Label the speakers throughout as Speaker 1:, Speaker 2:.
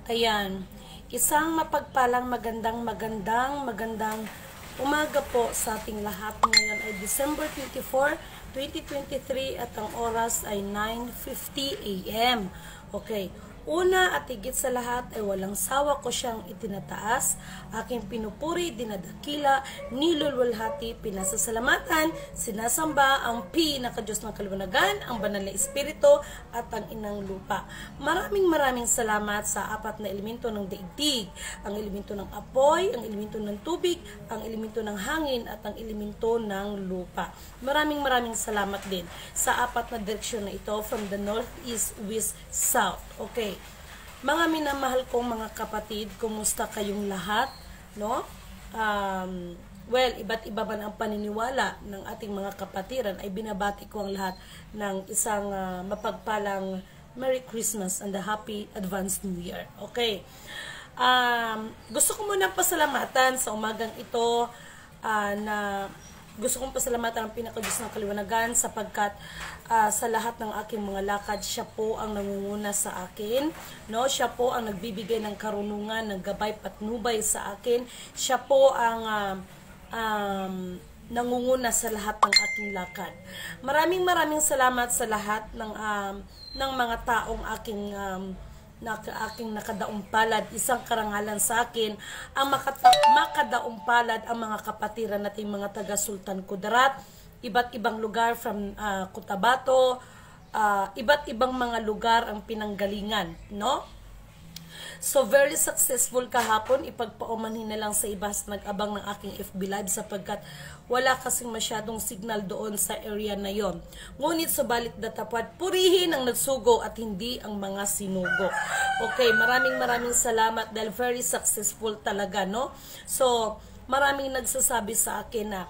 Speaker 1: Ayan, isang mapagpalang magandang umaga po sa ating lahat. Ngayon ay December 24, 2023 at ang oras ay 9:50 AM. Okay. Una at higit sa lahat ay walang sawa ko siyang itinataas, aking pinupuri, dinadakila, nilulwalhati, pinasasalamatan, sinasamba ang pinakadiyos ng kaliwanagan, ang banal na espiritu at ang inang lupa. Maraming salamat sa apat na elemento ng daigdig, ang elemento ng apoy, ang elemento ng tubig, ang elemento ng hangin at ang elemento ng lupa. Maraming salamat din sa apat na direksyon na ito from the north, east, west, south. Okay. Mga minamahal kong mga kapatid, kumusta kayong lahat? No? Well, iba't iba man ang paniniwala ng ating mga kapatiran, ay binabati ko ang lahat ng isang mapagpalang Merry Christmas and a Happy Advanced New Year. Okay. Gusto ko munang pasalamatan sa umagang ito gusto kong pasalamatan ang pinakadiyos ng kaliwanagan sapagkat sa lahat ng aking mga lakad, siya po ang nangunguna sa akin. No? Siya po ang nagbibigay ng karunungan, ng gabay patnubay sa akin. Siya po ang nangunguna sa lahat ng aking lakad. Maraming salamat sa lahat ng mga taong aking nakadaumpalad, isang karangalan sa akin ang makadaumpalad ang mga kapatiran nating mga taga Sultan Kudarat, iba't ibang lugar from Cotabato, iba't ibang mga lugar ang pinanggalingan, no? So, very successful kahapon. Ipagpaumanhin na lang sa iba sa nag-abang ng aking FB Live sapagkat wala kasing masyadong signal doon sa area na yon. Ngunit subalit datapwat, purihin ang nagsugo at hindi ang mga sinugo. Okay, maraming salamat dahil very successful talaga, no? So, maraming nagsasabi sa akin na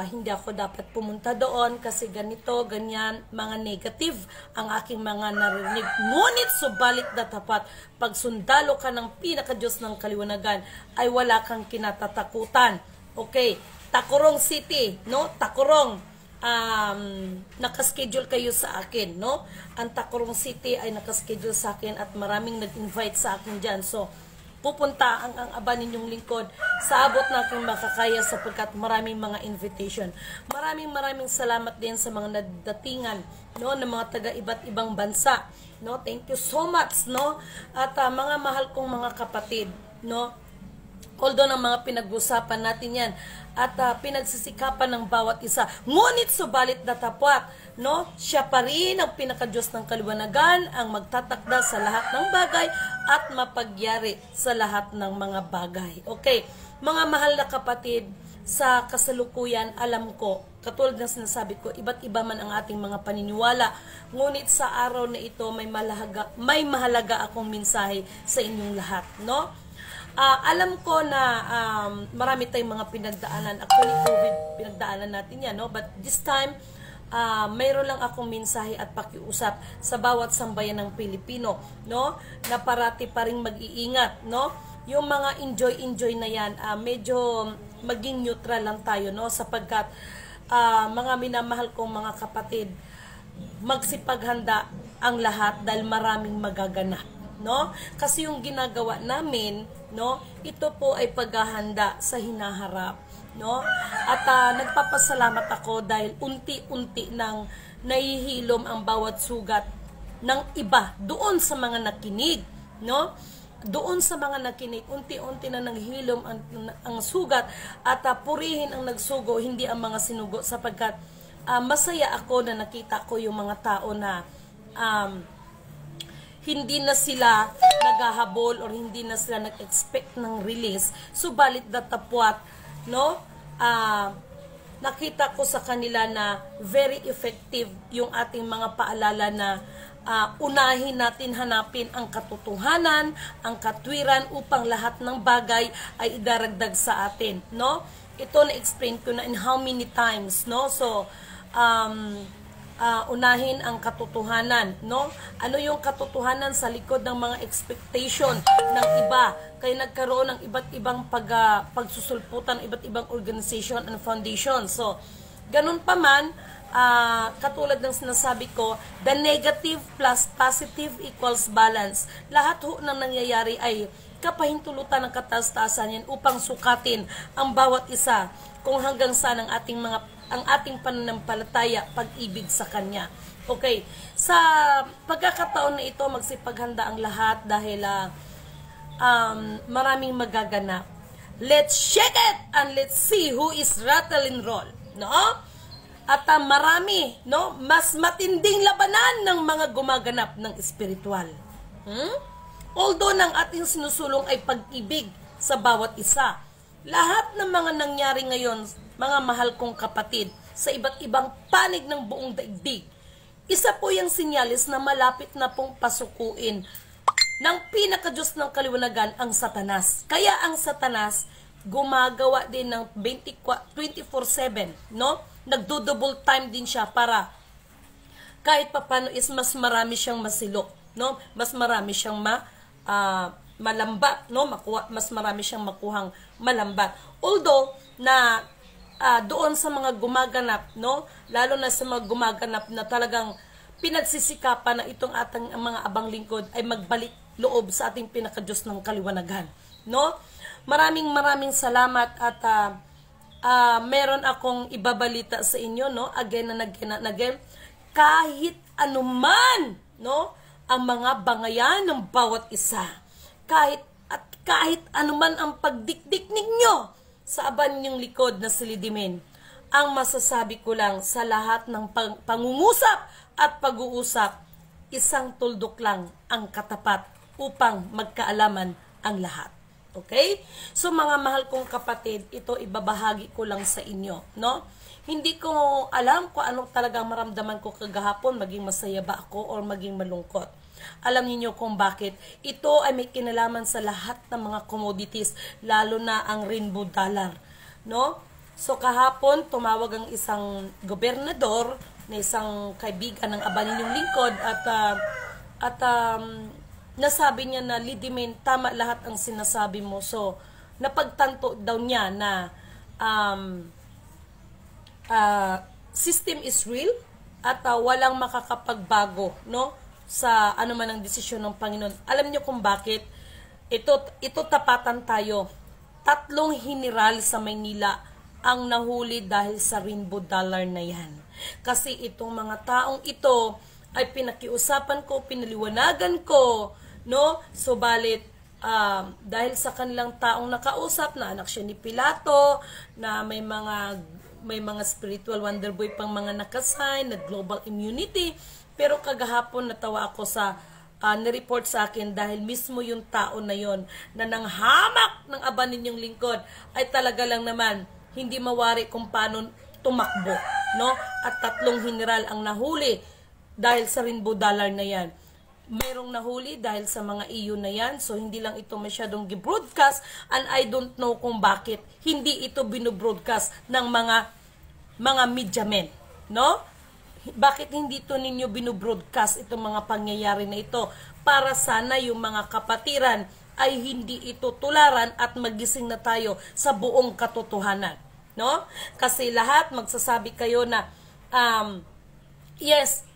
Speaker 1: hindi ako dapat pumunta doon kasi ganito, ganyan, mga negative ang aking mga narinig. Ngunit subalit datapat, pag sundalo ka ng pinakadiyos ng kaliwanagan, ay wala kang kinatatakutan. Okay, Tacurong City, no? Tacurong, nakaschedule kayo sa akin, no? Ang Tacurong City ay nakaschedule sa akin at maraming nag-invite sa akin dyan. So, pupunta ang aba ninyong lingkod sa abot na aking makakaya sapagkat maraming mga invitation. Maraming salamat din sa mga nadatingan, no, ng mga taga iba't ibang bansa, no. Thank you so much, no. At mga mahal kong mga kapatid, no. Although ng mga pinag-usapan natin yan at pinagsisikapan ng bawat isa, ngunit subalit datapwat, no, siya pa rin ang pinakadiyos ng kaliwanagan, ang magtatakda sa lahat ng bagay at mapagyari sa lahat ng mga bagay. Okay, mga mahal na kapatid, sa kasalukuyan, alam ko, katulad ng sinasabi ko, iba't iba man ang ating mga paniniwala, ngunit sa araw na ito may mahalaga akong mensahe sa inyong lahat, no? Alam ko na marami tayong mga pinagdaanan. Actually, COVID, pinagdaanan natin yan, no? But this time, mayroon lang akong mensahe at pakiusap sa bawat sambayan ng Pilipino, no? Na parati pa rin mag-iingat, no? Yung mga enjoy na yan, medyo maging neutral lang tayo, no? Sapagkat mga minamahal kong mga kapatid, magsipaghanda ang lahat dahil maraming magaganap, no? Kasi yung ginagawa namin, no, ito po ay paghahanda sa hinaharap, no? At nagpapasalamat ako dahil unti-unti nang nahihilom ang bawat sugat ng iba doon sa mga nakinig, no? Doon sa mga nakinig, unti-unti na nanghilom ang sugat at purihin ang nagsugo, hindi ang mga sinugo sapagkat masaya ako na nakita ko yung mga tao na hindi na sila naghahabol or hindi na sila nag-expect ng release. Subalit datapwat, no? Nakita ko sa kanila na very effective yung ating mga paalala na unahin natin hanapin ang katotohanan, ang katwiran upang lahat ng bagay ay idaragdag sa atin, no? Ito na-explain ko na in how many times, no? So, unahin ang katotohanan, no? Ano yung katotohanan sa likod ng mga expectation ng iba? Kaya nagkaroon ng iba't ibang pagsusulputan, iba't ibang organization and foundation. So, ganun pa man, katulad ng sinasabi ko, the negative plus positive equals balance. Lahat ho ng nangyayari ay kapahintulutan ng kataas-taasan yan upang sukatin ang bawat isa kung hanggang saan ang ating pananampalataya, pag-ibig sa Kanya. Okay, sa pagkakataon na ito, magsipaghanda ang lahat dahil maraming magaganap. Let's shake it and let's see who is rattle and roll, no? At marami, no, mas matinding labanan ng mga gumaganap ng espiritual. Although ng ating sinusulong ay pag-ibig sa bawat isa, lahat ng mga nangyari ngayon, mga mahal kong kapatid, sa iba't ibang panig ng buong daigdig, isa po yung sinyalis na malapit na pong pasukuin ng pinakadiyos ng kaliwanagan, ang Satanas. Kaya ang Satanas gumagawa din ng 24/7, no? Nagdo-double time din siya para kahit papano is mas marami siyang masilok, no? Mas marami siyang malambat, no? Mas marami siyang makuhang malambat. Although na doon sa mga gumaganap, no? Lalo na sa mga gumaganap na talagang pinagsisikapan na itong ating mga abang lingkod ay magbalik loob sa ating pinakadiyos ng kaliwanagan, no? Maraming salamat at meron akong ibabalita sa inyo, no? Again and again, kahit anuman, no, ang mga bangayan ng bawat isa, kahit anuman ang pagdikdik ninyo sa aban niyong likod na silidimin, ang masasabi ko lang sa lahat ng pangungusap at pag-uusap, isang tuldok lang ang katapat upang magkaalaman ang lahat. Okay? So mga mahal kong kapatid, ito ibabahagi ko lang sa inyo, no? Hindi ko alam kung anong talagang maramdaman ko kagahapon, maging masaya ba ako or maging malungkot. Alam niyo kung bakit. Ito ay may kinalaman sa lahat ng mga commodities, lalo na ang rainbow dollar, no? So kahapon tumawag ang isang gobernador na isang kaibigan ng aba ninyong lingkod at nasabi niya na, Lidimen, tama lahat ang sinasabi mo. So napagtanto daw niya na system is real at walang makakapagbago, no, sa anuman ang desisyon ng Panginoon. Alam niyo kung bakit? Ito tapatan tayo. 3 general sa Maynila ang nahuli dahil sa rainbow dollar na yan. Kasi itong mga taong ito ay pinakiusapan ko, pinaliwanagan ko, no? Subalit, dahil sa kanilang taong nakausap na anak siya ni Pilato, na may mga spiritual wonder boy pang mga nakasign na global immunity, pero kagahapon natawa ako sa nireport sa akin dahil mismo yung tao na yon na nanghamak ng aba ninyong lingkod ay talaga lang naman hindi mawari kung paano tumakbo, no? At 3 general ang nahuli dahil sa rainbow dollar na yan. Mayroong nahuli dahil sa mga EU na yan, so hindi lang ito masyadong gi-broadcast, and I don't know kung bakit hindi ito binobroadcast ng mga media men, no? Bakit hindi ito ninyo binobroadcast itong mga pangyayari na ito para sana yung mga kapatiran ay hindi ito tularan at magising na tayo sa buong katotohanan, no? Kasi lahat magsasabi kayo na yes,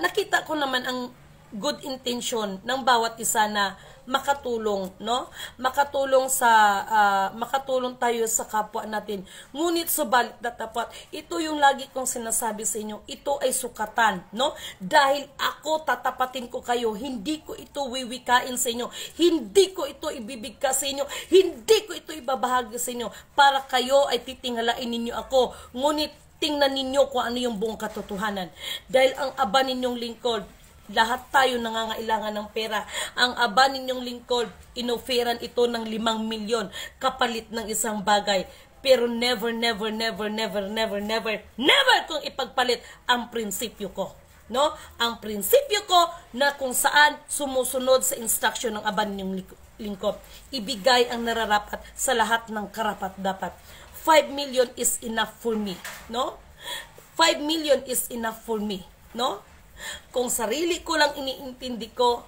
Speaker 1: nakita ko naman ang good intention ng bawat isa na makatulong, no? Makatulong tayo sa kapwa natin. Ngunit subalit na tapat, ito yung lagi kong sinasabi sa inyo, ito ay sukatan, no? Dahil ako tatapatin ko kayo, hindi ko ito wiwikain sa inyo, hindi ko ito ibibigkas sa inyo, hindi ko ito ibabahagi sa inyo para kayo ay titinghalain ninyo ako. Ngunit tingnan ninyo kung ano yung buong katotohanan. Dahil ang aba ninyong lingkod, lahat tayo nangangailangan ng pera. Ang aba ninyong lingkod, inoferan ito ng 5 milyon kapalit ng isang bagay. Pero never kung ipagpalit ang prinsipyo ko, no? Ang prinsipyo ko na kung saan sumusunod sa instruction ng aba ninyong lingkod. Ibigay ang nararapat sa lahat ng karapat-dapat. 5 million is enough for me, no? 5 million is enough for me, no? Kung sarili ko lang iniintindi ko,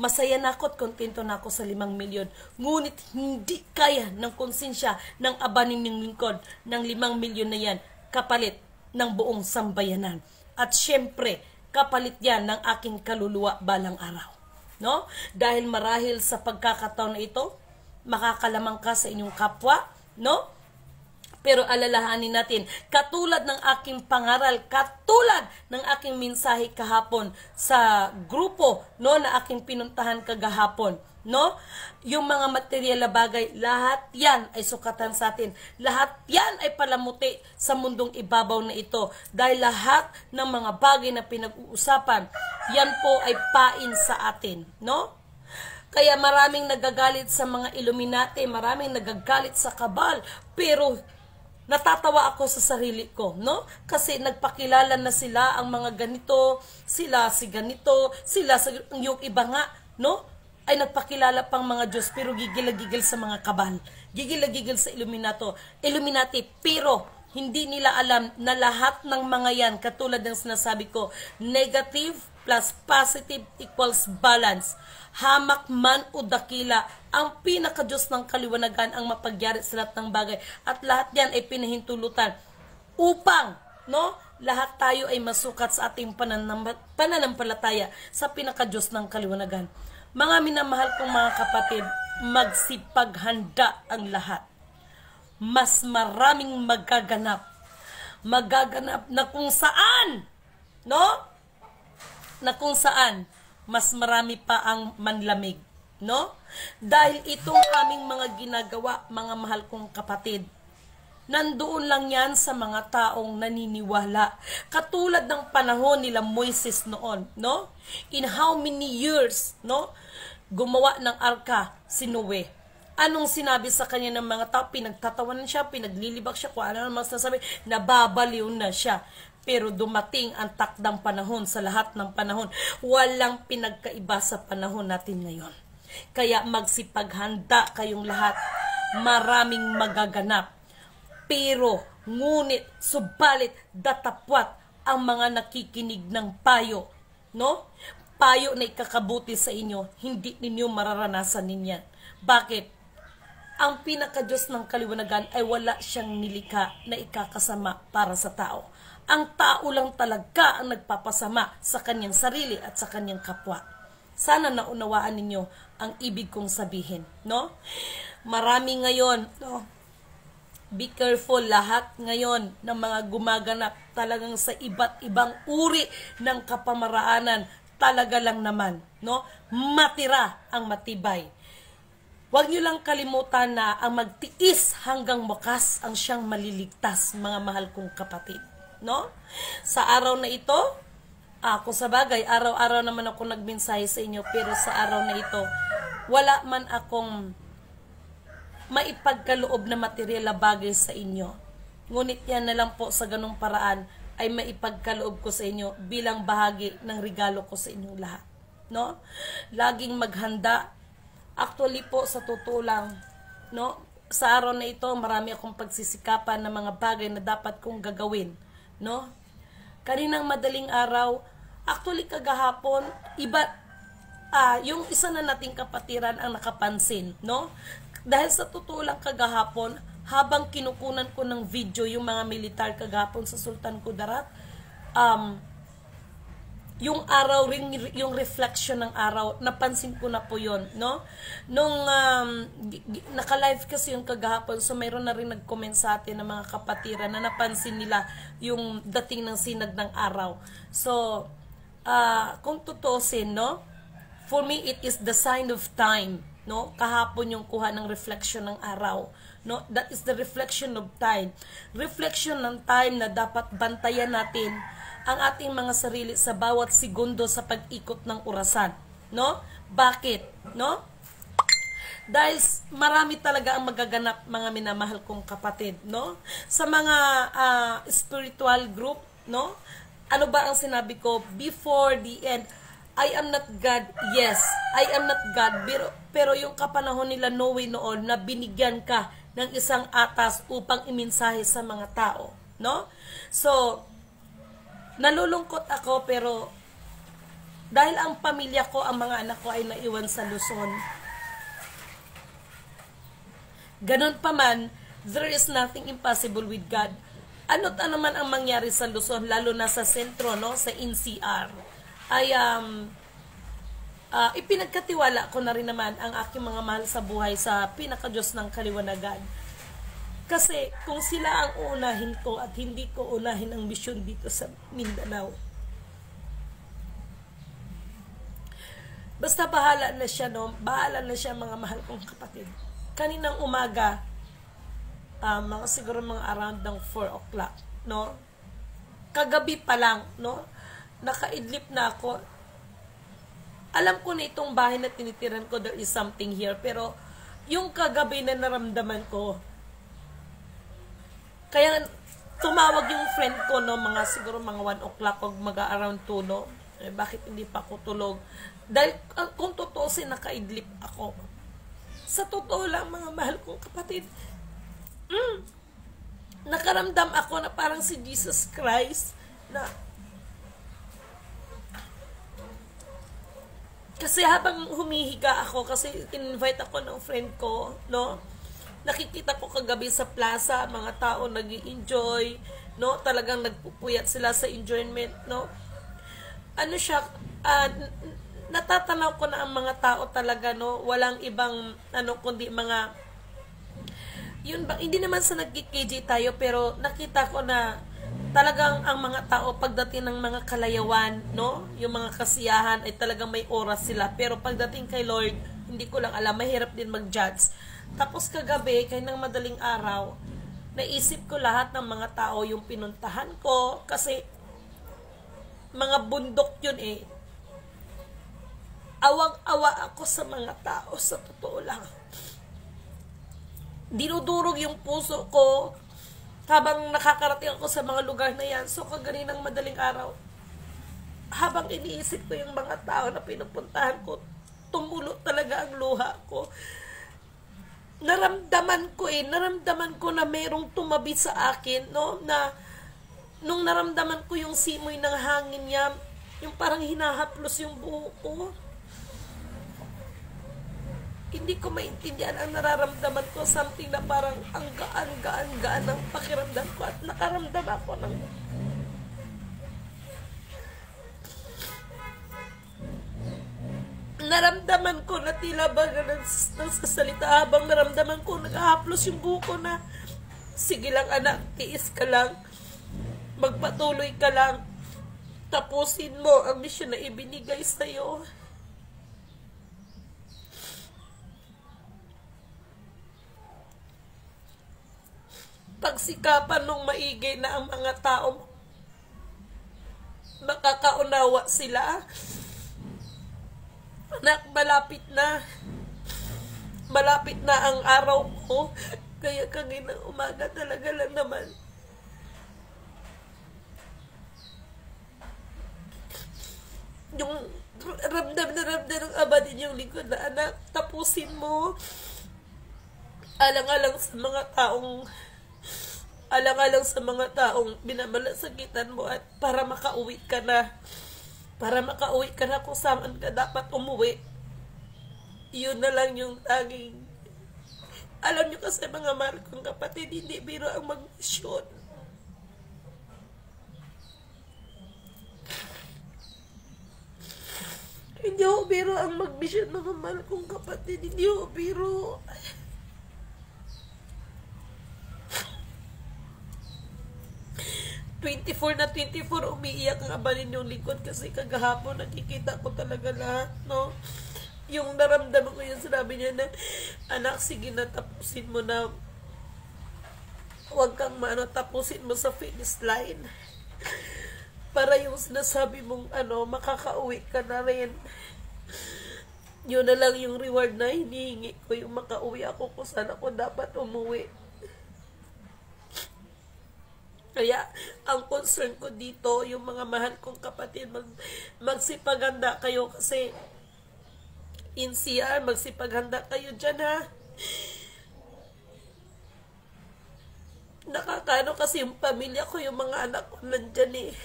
Speaker 1: masaya na ako at kontento na ako sa 5 milyon. Ngunit hindi kaya ng konsensya ng aba ninyong lingkod ng 5 milyon na yan kapalit ng buong sambayanan. At syempre, kapalit yan ng aking kaluluwa balang araw. No? Dahil marahil sa pagkakataon na ito, makakalamang ka sa inyong kapwa, no? Pero alalahanin natin, katulad ng aking pangaral, katulad ng aking mensahe kahapon sa grupo, no, na aking pinuntahan kagahapon, no? Yung mga material na bagay, lahat yan ay sukatan sa atin. Lahat yan ay palamuti sa mundong ibabaw na ito. Dahil lahat ng mga bagay na pinag-uusapan, yan po ay pain sa atin, no? Kaya maraming nagagalit sa mga Illuminati, maraming nagagalit sa kabal, pero natatawa ako sa sarili ko, no? Kasi nagpakilala na sila ang mga ganito, sila si ganito, sila sa yung iba nga, no? Ay nagpakilala pang mga Diyos pero gigil-gigil sa mga kabal. Gigil-gigil sa Illuminati, pero hindi nila alam na lahat ng mga yan, katulad ng sinasabi ko, negative plus positive equals balance. Hamak man o dakila, ang pinaka-Diyos ng kaliwanagan ang mapagyari sa lahat ng bagay. At lahat yan ay pinahintulutan upang, no, lahat tayo ay masukat sa ating pananampalataya sa pinaka-Diyos ng kaliwanagan. Mga minamahal kong mga kapatid, magsipaghanda ang lahat. Mas maraming magaganap na kung saan, no? Na kung saan mas marami pa ang manlamig, no? Dahil itong aming mga ginagawa, mga mahal kong kapatid, nandoon lang yan sa mga taong naniniwala. Katulad ng panahon nila Moises noon, no? In how many years, no? Gumawa ng arka si Noe. Anong sinabi sa kanya ng mga tao? Pinagtatawanan siya, pinaglilibak siya, kung ano naman sasabi, nababaliw na siya. Pero dumating ang takdang panahon sa lahat ng panahon. Walang pinagkaiba sa panahon natin ngayon. Kaya magsipaghanda kayong lahat. Maraming magaganap. Pero, ngunit, subalit, datapwat ang mga nakikinig ng payo. No? Payo na ikakabuti sa inyo, hindi ninyo mararanasan ninyan. Bakit? Ang pinaka-Diyos ng kaliwanagan ay wala siyang nilikha na ikakasama para sa tao. Ang tao lang talaga ang nagpapasama sa kanyang sarili at sa kanyang kapwa. Sana naunawaan ninyo ang ibig kong sabihin, no? Marami ngayon, no? Be careful, lahat ngayon ng mga gumaganap talagang sa iba't ibang uri ng kapamaraanan, talaga lang naman, no? Matira ang matibay. Huwag niyo lang kalimutan na ang magtiis hanggang wakas ang siyang maliligtas, mga mahal kong kapatid. No? Sa araw na ito, kung sa bagay, araw-araw naman ako nagmensahe sa inyo, pero sa araw na ito, wala man akong maipagkaloob na material na bagay sa inyo. Ngunit yan na lang po sa ganung paraan ay maipagkaloob ko sa inyo bilang bahagi ng regalo ko sa inyong lahat. No? Laging maghanda. Actually po, sa totoo lang, no? Sa araw na ito, marami akong pagsisikapan ng mga bagay na dapat kong gagawin. No? Kaninang madaling araw, actually kagahapon, iba, yung isa na nating kapatiran ang nakapansin, no? Dahil sa totoo lang kagahapon, habang kinukunan ko ng video yung mga militar kagahapon sa Sultan Kudarat, yung araw ring, yung reflection ng araw, napansin ko na po yon, no? Nung naka-live kasi yung kagahapon, so mayroon na rin nag-comment sa atin ng mga kapatiran na napansin nila yung dating ng sinag ng araw. So, kung tutusin, no? For me, it is the sign of time, no? Kahapon yung kuha ng reflection ng araw, no? That is the reflection of time. Reflection ng time na dapat bantayan natin ang ating mga sarili sa bawat segundo sa pag-ikot ng orasan, no? Bakit, no? Dahil marami talaga ang magaganap, mga minamahal kong kapatid, no? Sa mga spiritual group, no? Ano ba ang sinabi ko? Before the end, I am not God. Yes, I am not God. Pero yung kapanahon nila Noe noon na binigyan ka ng isang atas upang iminsahe sa mga tao, no? So, nalulungkot ako, pero dahil ang pamilya ko, ang mga anak ko ay naiwan sa Luzon. Ganon pa man, there is nothing impossible with God. Ano't ano man ang mangyari sa Luzon, lalo na sa sentro, no, sa NCR, ay ipinagkatiwala ko na rin naman ang aking mga mahal sa buhay sa pinaka-Diyos ng kaliwanagan. Kasi kung sila ang unahin ko at hindi ko unahin ang misyon dito sa Mindanao, basta bahala na siya, no? Bahala na siya, mga mahal kong kapatid. Kaninang umaga, mga siguro mga around ng 4 o'clock, no? Kagabi pa lang, no? Nakaidlip na ako. Alam ko na itong bahay na tinitiran ko, there is something here. Pero, yung kagabi na naramdaman ko, kaya tumawag yung friend ko, no? Mga siguro mga 1 o'clock o mga around 2, no? Bakit hindi pa ako tulog? Dahil kung totoo nakaidlip ako. Sa totoo lang, mga mahal kong kapatid, nakaramdam ako na parang si Jesus Christ na kasi habang humihiga ako, kasi in-invite ako ng friend ko, no? Nakikita ko kagabi sa plaza, mga tao nag-i-enjoy, no? Talagang nagpupuyat sila sa enjoyment, no? Ano siya, natatanaw ko na ang mga tao talaga, no? Walang ibang, kundi mga, yun ba, hindi naman sa nag-KJ tayo, pero nakita ko na talagang ang mga tao pagdating ng mga kalayawan, no? Yung mga kasiyahan ay talagang may oras sila. Pero pagdating kay Lord, hindi ko lang alam, mahirap din mag-judge. Tapos kagabi, kay ng madaling araw, naisip ko lahat ng mga tao yung pinuntahan ko kasi mga bundok yun eh. Awang-awa ako sa mga tao, sa totoo lang. Dinudurog yung puso ko habang nakakarating ako sa mga lugar na yan. So, kaganinang madaling araw, habang iniisip ko yung mga tao na pinupuntahan ko, tumulo talaga ang luha ko. Naramdaman ko na merong tumabi sa akin, no? Na, nung naramdaman ko yung simoy ng hangin niya, yung parang hinahaplos yung buho ko. Hindi ko maintindihan ang nararamdaman ko, something na parang ang gaan ng pakiramdam ko at nakaramdam ako ng naramdaman ko na tila ba nagsasalita habang naramdaman ko naghahaplos yung buko na sige lang anak, tiis ka lang, magpatuloy ka lang, tapusin mo ang misyon na ibinigay sa'yo. Pagsikapan nung maigi na ang mga tao makakaunawa sila. Anak, malapit na ang araw mo, kaya kaninang umaga talaga lang naman yung ramdam ng aba din yung lingkod na anak, tapusin mo, alang-alang sa mga taong binamalasakitan mo at para makauwi ka na kung saan ka dapat umuwi. Yun na lang yung tanging alam nyo kasi mga mahal kong kapatid, hindi biro ang mag-misyon. Hindi ho biro ang mag-misyon, mga mahal kong kapatid, hindi ho biro. 24 na 24 umiiyak ang aba ninyong lingkod kasi kagahapon nakikita ko talaga lahat, no? Yung naramdaman ko yung sinabi niya na anak, sige na, tapusin mo na, huwag kang tapusin mo sa finish line para yung sinasabi mong makakauwi ka na rin. Yun na lang yung reward na hinihingi ko, yung makauwi ako kung saan ako dapat umuwi. Kaya, ang concern ko dito, yung mga mahal kong kapatid, magsipaganda kayo kasi NCR, magsipaganda kayo dyan, ha. Nakakano kasi yung pamilya ko, yung mga anak ko nandyan eh.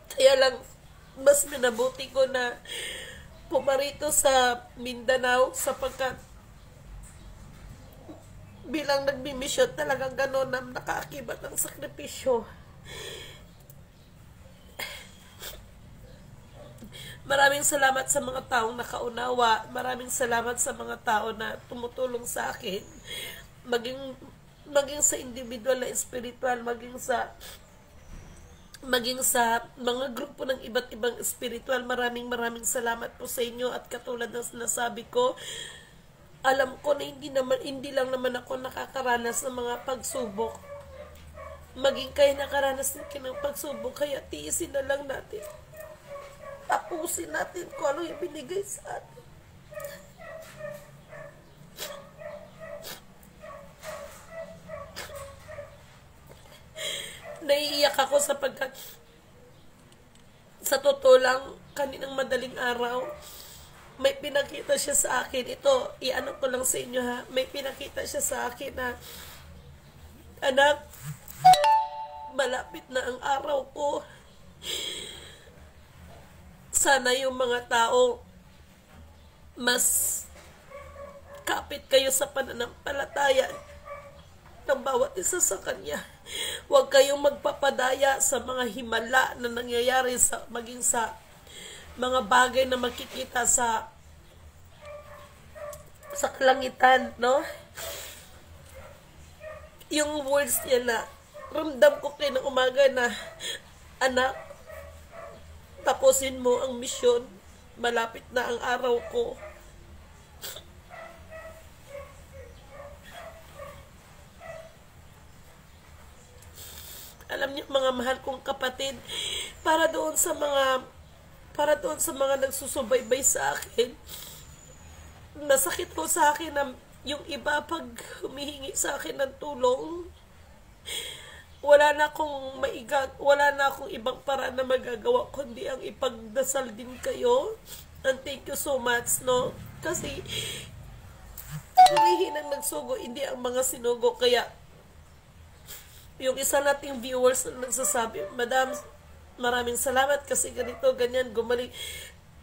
Speaker 1: Kaya lang, mas minabuti ko na pumarito sa Mindanao sapagkat bilang nagbimisyon, talagang gano'n na nakaakibat ng sakripisyo. Maraming salamat sa mga taong nakaunawa. Maraming salamat sa mga tao na tumutulong sa akin. Maging sa individual na spiritual, maging sa mga grupo ng iba't ibang spiritual. Maraming salamat po sa inyo. At katulad ng sinasabi ko, alam ko na hindi lang naman ako nakakaranas ng mga pagsubok. Maging kayo nakaranas ng pagsubok, kaya tiisin na lang natin. Tapusin natin kung ano yung binigay sa atin. Naiiyak ako sapagkat sa totoo lang, kaninang madaling araw, may pinakita siya sa akin. Ito, iano ko lang sa inyo ha. May pinakita siya sa akin na, anak, malapit na ang araw ko. Sana yung mga tao mas kapit kayo sa pananampalataya ng bawat isa sa kanya. Huwag kayong magpapadaya sa mga himala na nangyayari maging sa mga bagay na makikita sa kalangitan, no? Yung words niya na ramdam ko kayo ng umaga na, anak, tapusin mo ang misyon. Malapit na ang araw ko. Alam niyo, mga mahal kong kapatid, para doon sa mga nagsusubaybay sa akin, masakit po sa akin na yung iba pag humihingi sa akin ng tulong, wala na akong ibang paraan na magagawa kundi ang ipagdasal din kayo. And thank you so much, no? Kasi humihin ang nagsugo, hindi ang mga sinugo. Kaya yung isa nating viewers na nagsasabi, Madam, maraming salamat kasi ganito, ganyan, gumaling.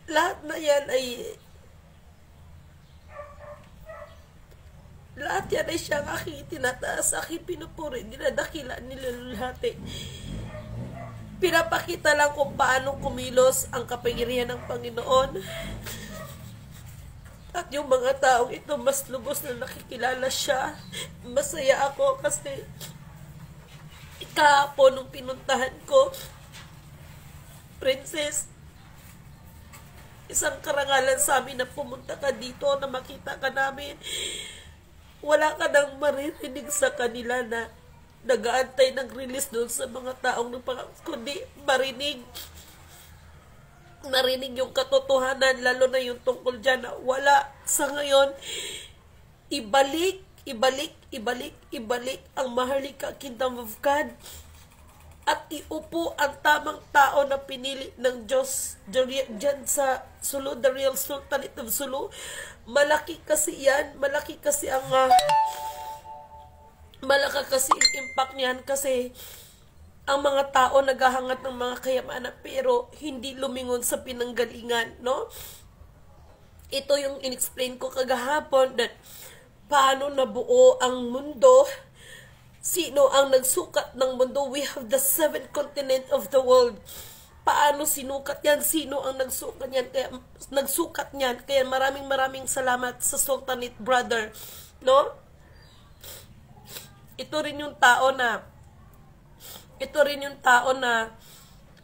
Speaker 1: Lahat yan ay siyang aking itinataas, aking pinupuri, dinadakila, nilululhati. Pinapakita lang kung paano kumilos ang kapangyarihan ng Panginoon. At yung mga taong ito, mas lubos na nakikilala siya. Masaya ako kasi kahapon nung pinuntahan ko, Princess, isang karangalan sa amin na pumunta ka dito, na makita ka namin. Wala ka nang maririnig sa kanila na nag-aantay ng release doon sa mga taong kundi marinig yung katotohanan, lalo na yung tungkol dyan na wala sa ngayon. Ibalik ang Maharlika Kingdom of God at iupo ang tamang tao na pinili ng Diyos dyan sa Sulu, the real Sultanate of Sulu. Malaki kasi ang impact niyan, kasi ang mga tao naghahangat ng mga kayamanan pero hindi lumingon sa pinanggalingan, no? Ito yung inexplain ko kagahapon, that paano nabuo ang mundo, sino ang nagsukat ng mundo. We have the 7 continent of the world. Paano sinukat yan? Sino ang nagsukat niyan? Kaya maraming salamat sa Sultanate brother, no? Ito rin yung tao na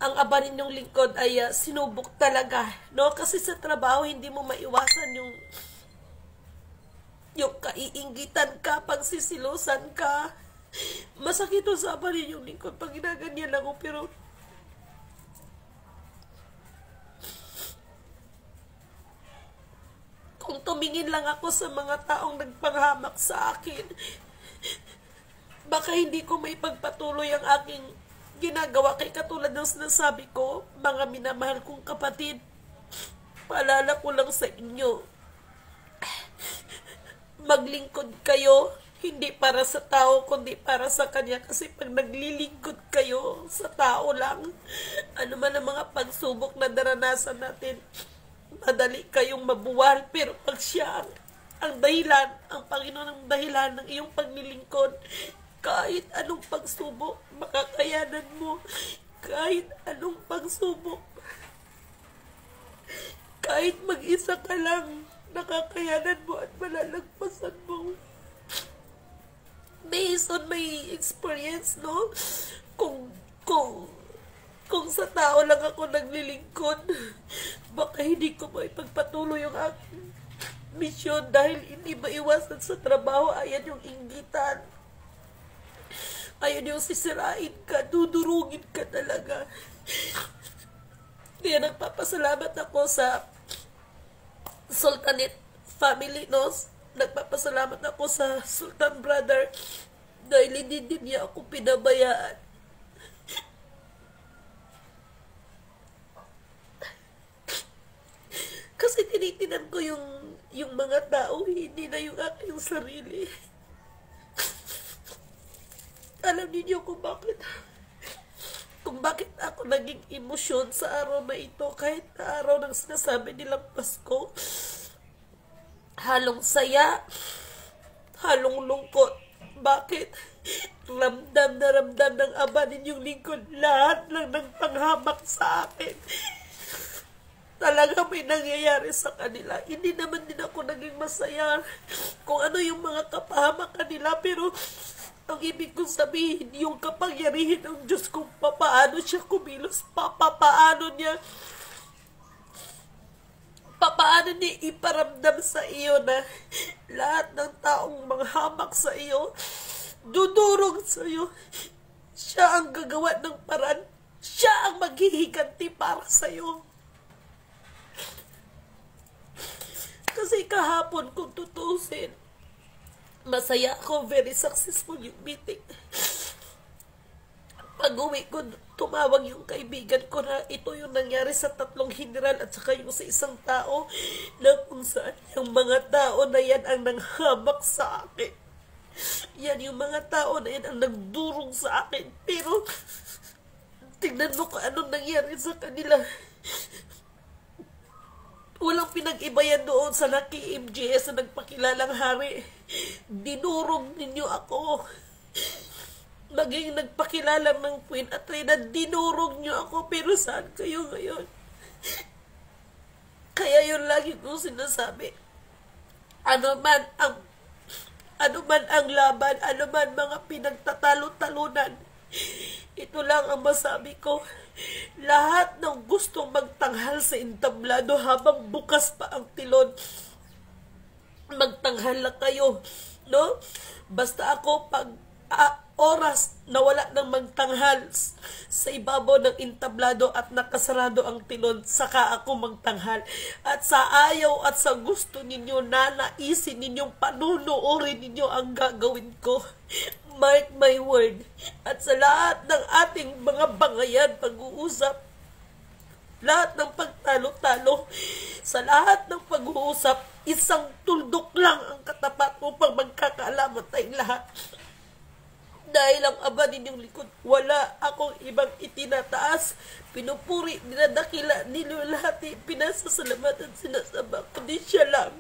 Speaker 1: ang aba ninyong lingkod ay sinubok talaga, no? Kasi sa trabaho hindi mo maiwasan yung kaiinggitan ka, pagsisilusan ka. Masakit ito sa aba ninyong lingkod pag ginaganyan ako, pero kung tumingin lang ako sa mga taong nagpanghamak sa akin, baka hindi ko may pagpatuloy ang aking ginagawa. Kay katulad ng sinasabi ko, mga minamahal kong kapatid, paalala ko lang sa inyo, maglingkod kayo, hindi para sa tao, kundi para sa Kanya. Kasi pag naglilingkod kayo sa tao lang, ano man ang mga pagsubok na daranasan natin, madali kayong mabuwal. Pero pag siya ang Panginoon ang dahilan ng iyong paglilingkod. Kahit anong pagsubok, makakayanan mo. Kahit anong pagsubok, kahit mag-isa ka lang, nakakayanan mo at malalagpasan mo. Based on my experience, no? Kung sa tao lang ako naglilingkod, baka hindi ko maipagpatuloy yung aking misyon dahil hindi maiwasan sa trabaho. Ayan yung inggitan. Ayan yung sisirain ka, dudurugin ka talaga. Kaya nagpapasalamat ako sa Sultanate family, no? Nagpapasalamat ako sa Sultan brother dahil hindi din niya ako pinabayaan. Kasi tinitinan ko yung mga tao, hindi na yung aking sarili. Alam niyo kung bakit ako naging emosyon sa araw na ito, kahit na araw ng sinasabi nilang Pasko. Halong saya, halong lungkot. Bakit? Ramdam na ramdam ng Aba ninyong lingkod lahat lang ng panghamak sa akin. Talaga may nangyayari sa kanila. Hindi naman din ako naging masaya kung ano yung mga kapahamakan nila, pero ang ibig kong sabihin, yung kapangyarihan ng Diyos kung papaano siya kumilos, papaano niya iparamdam sa iyo na lahat ng taong manghamak sa iyo, dudurog sa iyo. Siya ang gagawa ng paraan. Siya ang maghihiganti para sa iyo. Kasi kahapon, kung tutusin, masaya ako, very successful yung meeting. Pag-uwi ko, tumawag yung kaibigan ko na ito yung nangyari sa 3 general at saka yung sa isang tao na kung saan yung mga tao na yan ang nanghamak sa akin. Yan yung mga tao na yan ang nagdurong sa akin. Pero, tignan mo kung anong nangyari sa kanila. Walang pinag-ibayan doon sa naki-MJS na nagpakilalang hari. Dinurog ninyo ako. Maging nagpakilala ng Queen Atrina, dinurog nyo ako. Pero saan kayo ngayon? Kaya yun lagi kong sinasabi. Ano man ang laban, ano man mga pinagtatalo-talunan, ito lang ang masabi ko. Lahat ng gustong magtanghal sa entablado habang bukas pa ang tilon, magtanghal lang kayo, no? Basta ako pag oras na wala nang magtanghal sa ibabaw ng entablado at nakasarado ang tilon, saka ako magtanghal. At sa ayaw at sa gusto ninyo, nanaisin ninyong panunuorin ninyo ang gagawin ko. Mark my word. At sa lahat ng ating mga bangayan, pag-uusap, lahat ng pagtalo-talo, sa lahat ng pag-uusap, isang tuldok lang ang katapat upang magkakaalaman tayong lahat. Dahil ang Aba ninyong likod, wala akong ibang itinataas, pinupuri, dinadakila, nilulahati, pinasasalamatan, sinasamba, kundi siya lang.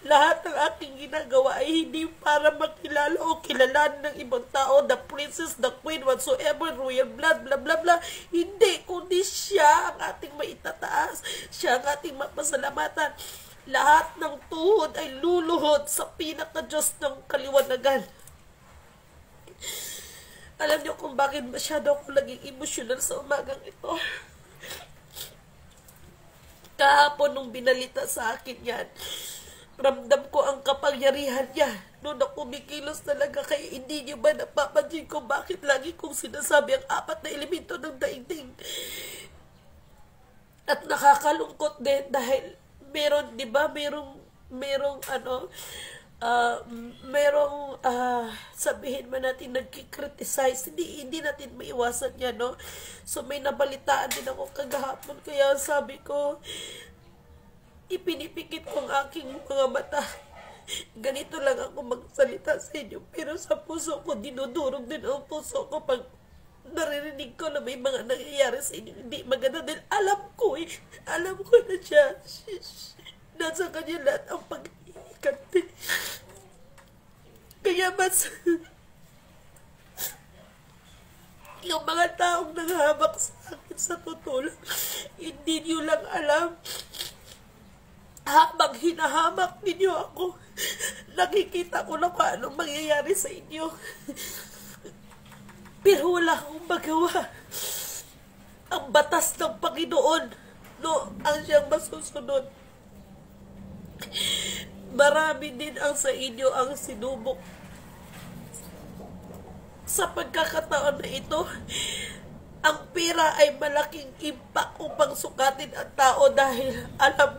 Speaker 1: Lahat ng aking ginagawa ay hindi para makilala o kilalanin ng ibang tao, the princess, the queen, whatsoever, royal blood, blah, blah, blah. Hindi, kundi siya ang ating maitataas. Siya ang ating mapasalamatan. Lahat ng tuhod ay luluhod sa pinaka-Diyos ng kaliwanagan. Alam niyo kung bakit masyado ako naging emotional sa umagang ito? Kahapon nung binalita sa akin yan, ramdam ko ang kapangyarihan niya. Noon ako kumikilos talaga, kaya hindi niyo ba napapansin ko bakit lagi kong sinasabi ang 4 na elemento ng daigdig? At nakakalungkot din dahil meron, di ba, merong sabihin man natin nagkikriticize, hindi natin maiwasan yan, no? So may nabalitaan din ako kagahapon, kaya sabi ko, ipinipikit ko ang aking mga mata. Ganito lang ako magsalita sa inyo, pero sa puso ko, dinudurog din ang puso ko pag naririnig ko na may mga nangyayari sa inyo hindi maganda, dahil alam ko na siya nasa kanya lahat ang pag ganti. Kaya mas yung mga taong nanghahabak sa akin sa totoo lang, hindi nyo lang alam. Habang hinahamak ninyo ako, nakikita ko na kung anong mangyayari sa inyo. Pero wala akong magawa. Ang batas ng Panginoon, no, ang siyang masusunod. Marami din ang sa inyo ang sinubok. Sa pagkakataon na ito, ang pera ay malaking impact upang sukatin ang tao dahil alam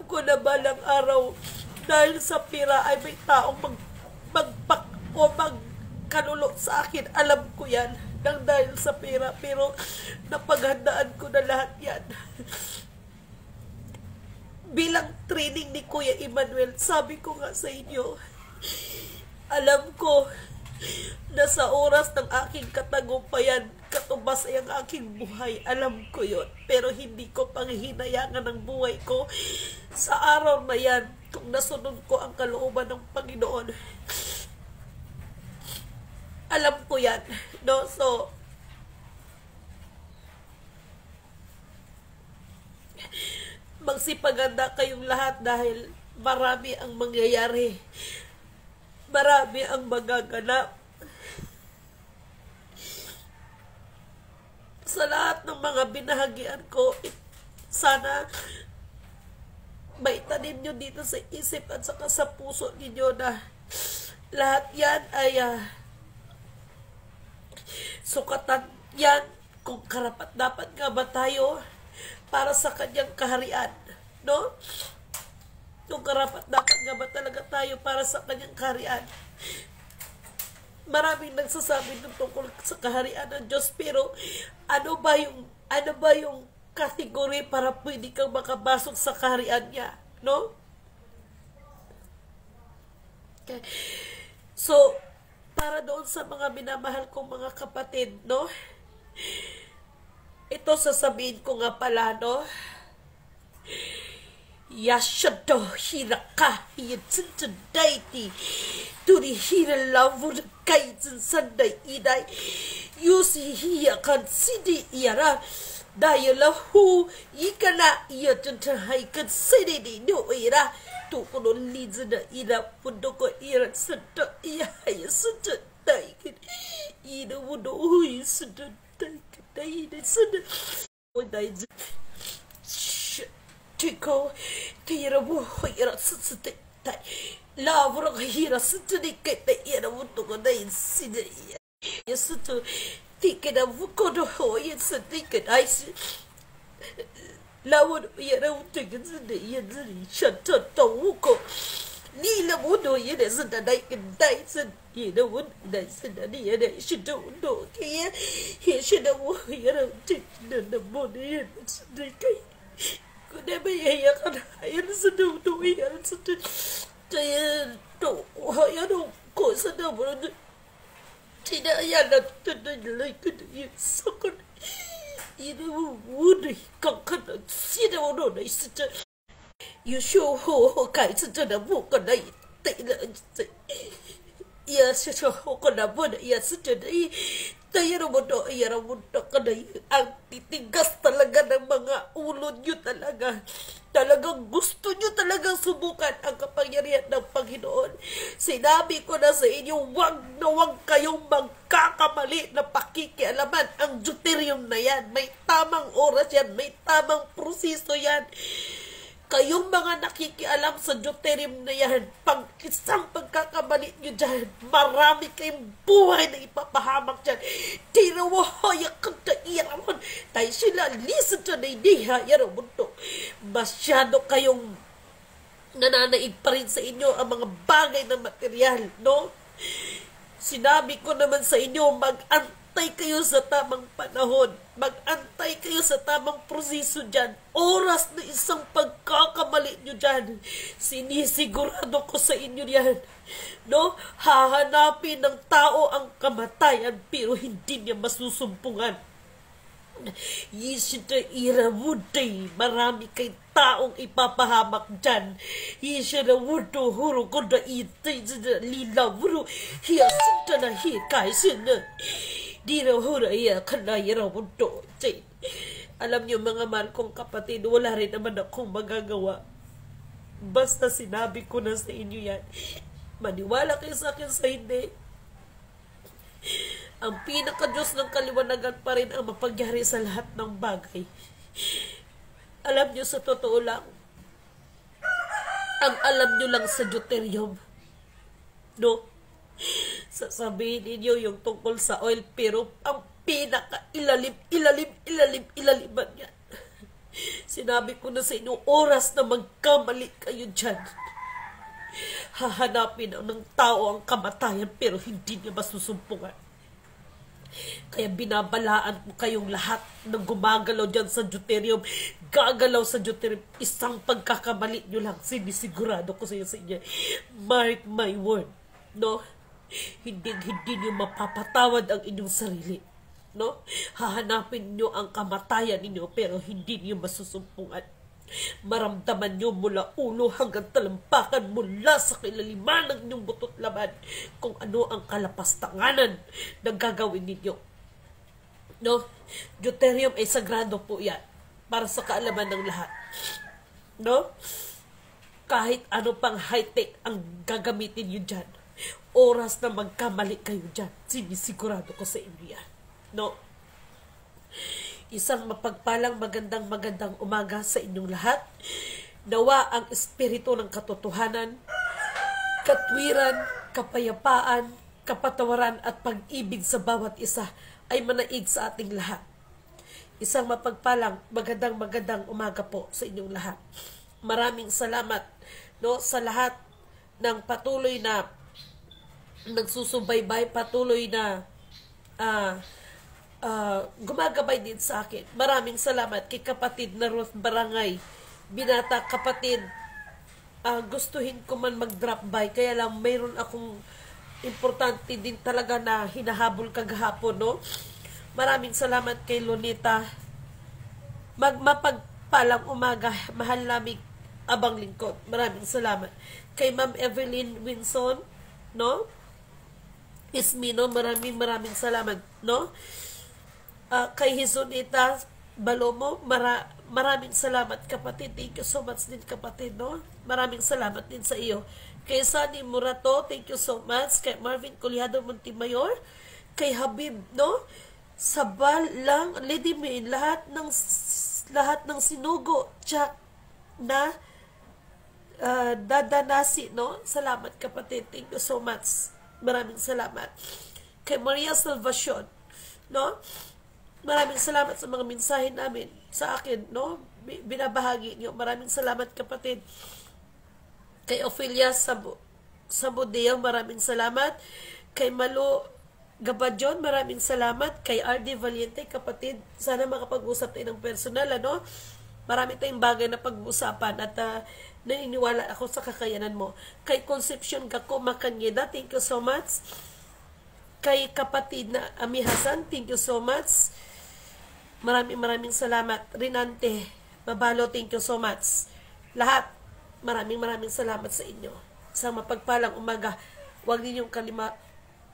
Speaker 1: ko na balang araw dahil sa pera ay may taong magkalulok sa akin. Alam ko yan nang dahil sa pera, pero napaghandaan ko na lahat yan. Bilang training ni Kuya Emmanuel, sabi ko nga sa inyo, alam ko na sa oras ng aking katagumpayan, katubas ay ang aking buhay. Alam ko yon, pero hindi ko panghihinayangan ang buhay ko sa araw na yan kung nasunod ko ang kalooban ng Panginoon. Alam ko yan, no? So, magsipaganda kayong lahat dahil marami ang mangyayari. Marami ang magaganap. Sa lahat ng mga binahagian ko, sana maitanim nyo dito sa isip at saka sa puso ninyo na lahat yan ay sukatan yan kung karapat dapat nga ba tayo para sa kanyang kaharian, no? Kung karapat dapat nga ba talaga tayo para sa kanyang kaharian. Maraming nagsasabi ng tungkol sa kaharian ng Diyos, pero ano ba yung kategory para pwede kang makabasok sa kaharian niya, no? Okay. So, para doon sa mga minamahal kong mga kapatid, no? Ito sasabihin ko nga pala, no? Yashado hiraka yitsin daiti turi hira lavur kaitsin sandai idai yusi hiya kan sidi yara dayalahu ikana yatun hai kan sidi di no ira tu kono lizina ira pundoko ira sanda iya ya sanda dai ira wudo hui sanda dai sanda dai Tiko, tira mo, hira sa tay. Lavro ka hira sa tunikay, tira mo to ko na insinaya. Yes, to, tikin na mo ko no ho, yes, tikin, ay si. Lawon, yara mo tikin sa na yan, siya tataw ko. Nila mo no, yan sa nanay kanday, sa yara mo, na sa nanay, yan ay siya no, kaya, siya na mo, yara mo tikin na mo na yan, sa nanay. Kuda bayaya kan ayan sa dudu yan sa tayo to ayan ko sa dudu tidak ayan na tudulay ko yung sakot ina mo wudi kakad sida mo na isa yung show ho kay sa na mo ka na iya siya ho ka na mo na iya sa tayo mo na kanay ang titigas talaga ng mga ulo nyo talaga. Talagang gusto nyo talagang subukan ang kapangyarihan ng Panginoon. Sinabi ko na sa inyo, wag na wag kayong magkakamali na pakikialaman ang deuterium na yan. May tamang oras yan, may tamang proseso yan. Kayong mga nakikialam sa deuterium na yan, pag isang pagkakamali nyo dyan, marami kayong buhay na ipapahamak dyan. Tinawahayak kang tairamon. Tayo sila, listen to na iniha, yaramon to. Masyado kayong nananaig pa rin sa inyo ang mga bagay na material, no? Sinabi ko naman sa inyo, mag-antay kayo sa tamang panahon. Mag-antay kayo sa tamang proseso dyan. Oras na isang pagkakamali nyo dyan. Sinisigurado ko sa inyo yan. No? Hahanapin ng tao ang kamatayan pero hindi niya masusumpungan. Yisita iramuday, marami kay taong ipapahamak dyan. Yisita wudo huro koda itay lila wuro hiyasinta na hikay sina. Di na huro iya kanayara wudo. Alam niyo mga mahal kong kapatid, wala rin naman akong magagawa. Basta sinabi ko na sa inyo yan. Maniwala kayo sa akin sa hindi. Ang pinaka-Diyos ng kaliwanagan pa rin ang mapagyari sa lahat ng bagay. Alam nyo, sa totoo lang, ang alam nyo lang sa deuterium, no? Sasabihin ninyo yung tungkol sa oil, pero ang pinaka-ilaliman yan. Sinabi ko na sa inyo, oras na magkamali kayo dyan. Hahanapin ng tao ang kamatayan, pero hindi niya masusumpungan. Kaya binabalaan ko kayong lahat na gumagalaw dyan sa deuterium, gagalaw sa deuterium, isang pagkakamali nyo lang, sinisigurado ko sa inyo. Mark my word, no? Hindi nyo mapapatawad ang inyong sarili, no? Hahanapin nyo ang kamatayan ninyo, pero hindi nyo masusumpungan. Maramdaman nyo mula ulo hanggang talampakan, mula sa kilaliman ng inyong butot laman, kung ano ang kalapastanganan na gagawin ninyo. No? Deuterium ay sagrado po yan, para sa kaalaman ng lahat. No? Kahit ano pang high-tech ang gagamitin nyo dyan, oras na magkamali kayo dyan, sinisigurado ko sa inyo yan. No? Isang mapagpalang magandang umaga sa inyong lahat. Nawa ang espiritu ng katotohanan, katwiran, kapayapaan, kapatawaran at pag-ibig sa bawat isa ay manaig sa ating lahat. Isang mapagpalang magandang umaga po sa inyong lahat. Maraming salamat, no, sa lahat ng patuloy na nagsusubaybay, patuloy na gumagabay din sa akin. Maraming salamat kay kapatid na Ruth Barangay. Binata kapatid, gustuhin ko man mag-drop by, kaya lang mayroon akong importante din talaga na hinahabol kagahapon, no? Maraming salamat kay Lonita. Mapagpalang umaga, mahal naming abang lingkod. Maraming salamat. Kay Ma'am Evelyn Winson, no? Ismino, maraming salamat, no? Kay Hizonita Balomo, maraming salamat kapatid. Thank you so much din kapatid, no? Maraming salamat din sa iyo. Kay Sunny Murato, thank you so much. Kay Marvin Colyado Montemayor, kay Habib, no? Sabal lang, Lady May, lahat ng sinugo, Jack na dadanasi, no? Salamat kapatid. Thank you so much. Maraming salamat. Kay Maria Salvacion, no? Maraming salamat sa mga mensahe namin sa akin, no? Binabahagi niyo. Maraming salamat kapatid. Kay Ophelia Sabudeo, maraming salamat. Kay Malo Gabadyon, maraming salamat. Kay RD Valiente, kapatid, sana makapag-usap tayo ng personal, ano? Marami tayong bagay na pag-uusapan at naniniwala ako sa kakayanan mo. Kay Concepcion Gako Makanyeda, thank you so much. Kay kapatid na Ami Hasan, thank you so much. Maraming salamat. Rinante Babalo, thank you so much. Lahat, maraming salamat sa inyo. Sa mapagpalang umaga, huwag ninyong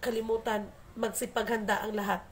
Speaker 1: kalimutan magsipaghanda ang lahat.